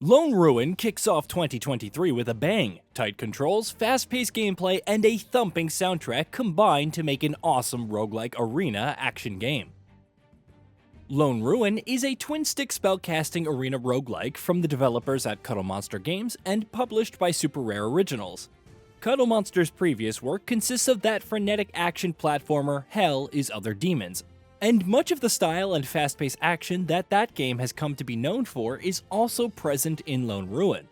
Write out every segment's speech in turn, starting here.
Lone Ruin kicks off 2023 with a bang. Tight controls, fast-paced gameplay, and a thumping soundtrack combine to make an awesome roguelike arena action game. Lone Ruin is a twin-stick spellcasting arena roguelike from the developers at Cuddle Monster Games and published by Super Rare Originals. Cuddle Monster's previous work consists of that frenetic action platformer Hell is Other Demons, and much of the style and fast-paced action that game has come to be known for is also present in Lone Ruin.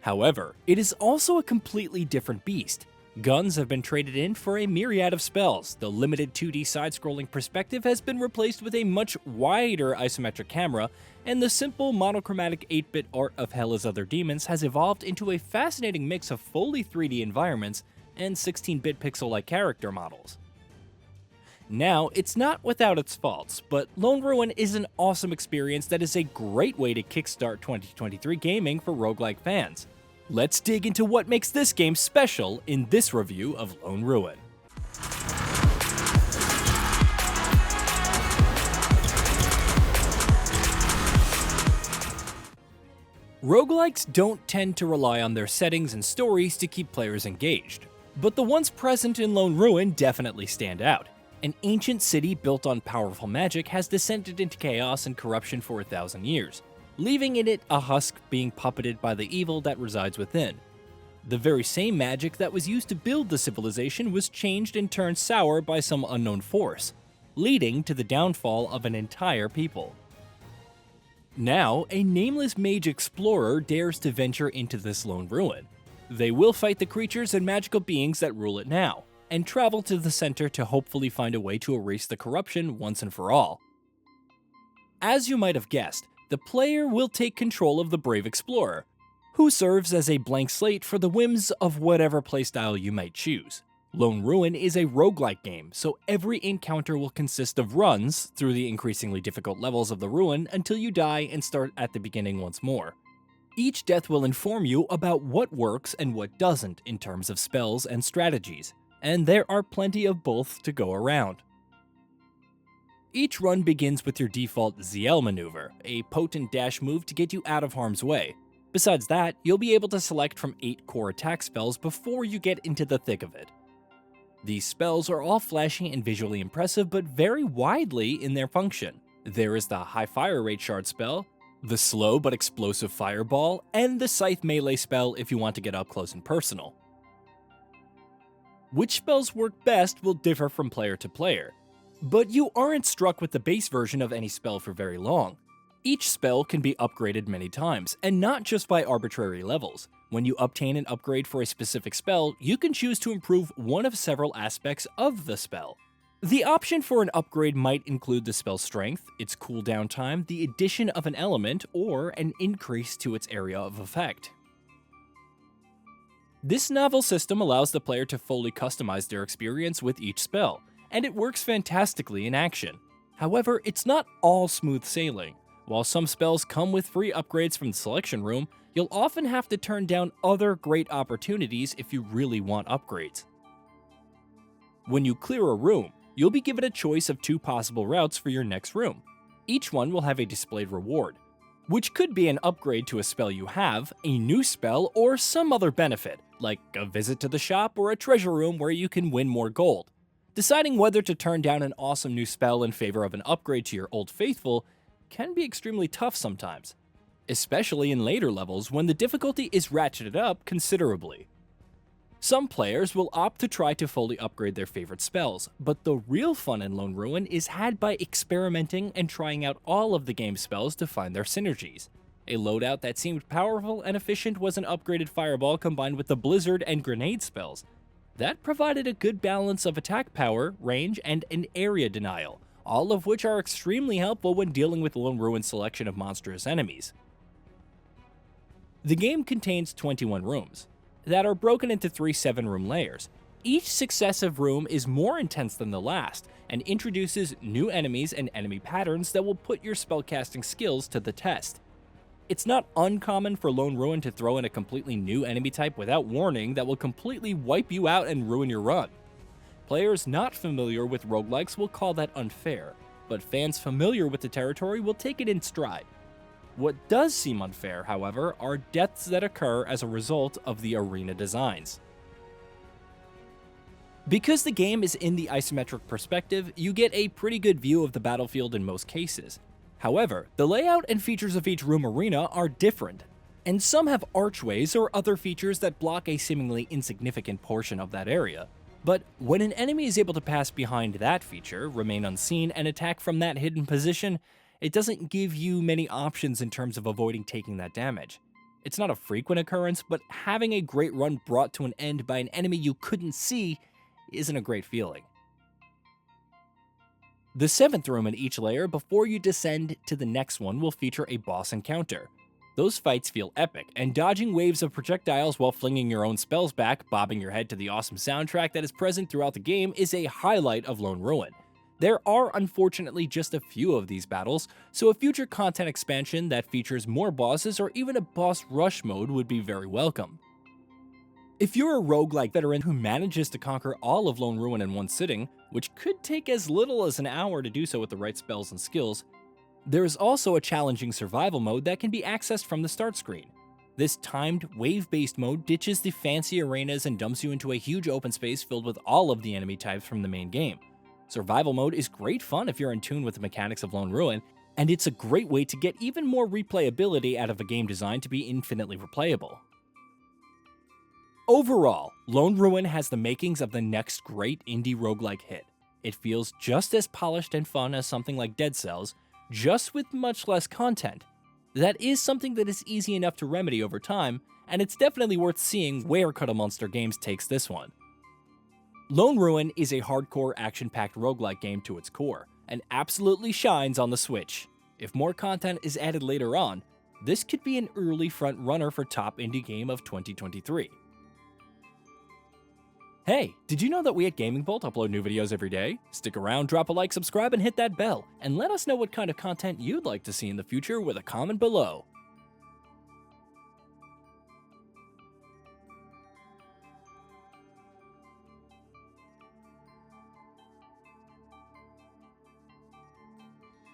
However, it is also a completely different beast. Guns have been traded in for a myriad of spells, the limited 2D side-scrolling perspective has been replaced with a much wider isometric camera, and the simple monochromatic 8-bit art of Hell is Other Demons has evolved into a fascinating mix of fully 3D environments and 16-bit pixel-like character models. Now, it's not without its faults, but Lone Ruin is an awesome experience that is a great way to kickstart 2023 gaming for roguelike fans. Let's dig into what makes this game special in this review of Lone Ruin. Roguelikes don't tend to rely on their settings and stories to keep players engaged, but the ones present in Lone Ruin definitely stand out. An ancient city built on powerful magic has descended into chaos and corruption for 1,000 years, leaving in it a husk being puppeted by the evil that resides within. The very same magic that was used to build the civilization was changed and turned sour by some unknown force, leading to the downfall of an entire people. Now, a nameless mage explorer dares to venture into this Lone Ruin. They will fight the creatures and magical beings that rule it now, and travel to the center to hopefully find a way to erase the corruption once and for all. As you might have guessed, the player will take control of the brave explorer, who serves as a blank slate for the whims of whatever playstyle you might choose. Lone Ruin is a roguelike game, so every encounter will consist of runs through the increasingly difficult levels of the ruin until you die and start at the beginning once more. Each death will inform you about what works and what doesn't in terms of spells and strategies, and there are plenty of both to go around. Each run begins with your default ZL maneuver, a potent dash move to get you out of harm's way. Besides that, you'll be able to select from 8 core attack spells before you get into the thick of it. These spells are all flashy and visually impressive, but vary widely in their function. There is the high fire rate shard spell, the slow but explosive fireball, and the scythe melee spell if you want to get up close and personal. Which spells work best will differ from player to player, but you aren't struck with the base version of any spell for very long. Each spell can be upgraded many times, and not just by arbitrary levels. When you obtain an upgrade for a specific spell, you can choose to improve one of several aspects of the spell. The option for an upgrade might include the spell's strength, its cooldown time, the addition of an element, or an increase to its area of effect. This novel system allows the player to fully customize their experience with each spell, and it works fantastically in action. However, it's not all smooth sailing. While some spells come with free upgrades from the selection room, you'll often have to turn down other great opportunities if you really want upgrades. When you clear a room, you'll be given a choice of 2 possible routes for your next room. Each one will have a displayed reward, which could be an upgrade to a spell you have, a new spell, or some other benefit, like a visit to the shop or a treasure room where you can win more gold. Deciding whether to turn down an awesome new spell in favor of an upgrade to your old faithful can be extremely tough sometimes, especially in later levels when the difficulty is ratcheted up considerably. Some players will opt to try to fully upgrade their favorite spells, but the real fun in Lone Ruin is had by experimenting and trying out all of the game's spells to find their synergies. A loadout that seemed powerful and efficient was an upgraded fireball combined with the blizzard and grenade spells. That provided a good balance of attack power, range, and an area denial, all of which are extremely helpful when dealing with Lone Ruin's selection of monstrous enemies. The game contains 21 rooms that are broken into 3 7-room layers. Each successive room is more intense than the last and introduces new enemies and enemy patterns that will put your spellcasting skills to the test. It's not uncommon for Lone Ruin to throw in a completely new enemy type without warning that will completely wipe you out and ruin your run. Players not familiar with roguelikes will call that unfair, but fans familiar with the territory will take it in stride. What does seem unfair, however, are deaths that occur as a result of the arena designs. Because the game is in the isometric perspective, you get a pretty good view of the battlefield in most cases. However, the layout and features of each room arena are different, and some have archways or other features that block a seemingly insignificant portion of that area. But when an enemy is able to pass behind that feature, remain unseen, and attack from that hidden position, it doesn't give you many options in terms of avoiding taking that damage. It's not a frequent occurrence, but having a great run brought to an end by an enemy you couldn't see isn't a great feeling. The 7th room in each layer before you descend to the next one will feature a boss encounter. Those fights feel epic, and dodging waves of projectiles while flinging your own spells back, bobbing your head to the awesome soundtrack that is present throughout the game is a highlight of Lone Ruin. There are unfortunately just a few of these battles, so a future content expansion that features more bosses or even a boss rush mode would be very welcome. If you're a roguelike veteran who manages to conquer all of Lone Ruin in one sitting, which could take as little as an hour to do so with the right spells and skills, there is also a challenging survival mode that can be accessed from the start screen. This timed, wave-based mode ditches the fancy arenas and dumps you into a huge open space filled with all of the enemy types from the main game. Survival mode is great fun if you're in tune with the mechanics of Lone Ruin, and it's a great way to get even more replayability out of a game designed to be infinitely replayable. Overall, Lone Ruin has the makings of the next great indie roguelike hit. It feels just as polished and fun as something like Dead Cells, just with much less content. That is something that is easy enough to remedy over time, and it's definitely worth seeing where Cuddle Monster Games takes this one. Lone Ruin is a hardcore action-packed roguelike game to its core, and absolutely shines on the Switch. If more content is added later on, this could be an early front runner for top indie game of 2023. Hey, did you know that we at GamingBolt upload new videos every day? Stick around, drop a like, subscribe, and hit that bell, and let us know what kind of content you'd like to see in the future with a comment below.